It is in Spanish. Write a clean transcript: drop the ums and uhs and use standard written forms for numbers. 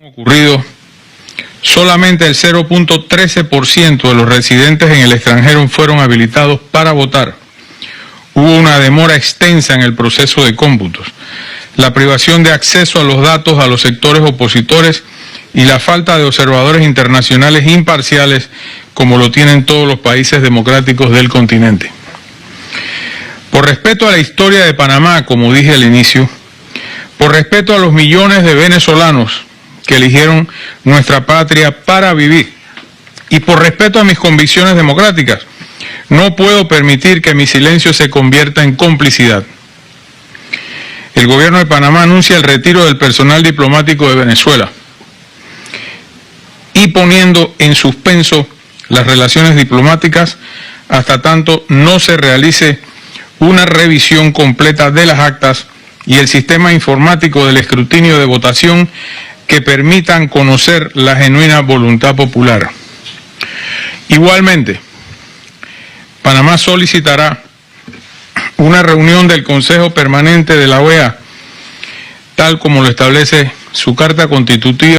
ocurrido, solamente el 0.13% de los residentes en el extranjero fueron habilitados para votar. Hubo una demora extensa en el proceso de cómputos, la privación de acceso a los datos a los sectores opositores y la falta de observadores internacionales imparciales como lo tienen todos los países democráticos del continente. Por respeto a la historia de Panamá, como dije al inicio, por respeto a los millones de venezolanos que eligieron nuestra patria para vivir y por respeto a mis convicciones democráticas, no puedo permitir que mi silencio se convierta en complicidad. El gobierno de Panamá anuncia el retiro del personal diplomático de Venezuela y poniendo en suspenso las relaciones diplomáticas hasta tanto no se realice una revisión completa de las actas y el sistema informático del escrutinio de votación que permitan conocer la genuina voluntad popular. Igualmente, Panamá solicitará una reunión del Consejo Permanente de la OEA, tal como lo establece su Carta Constitutiva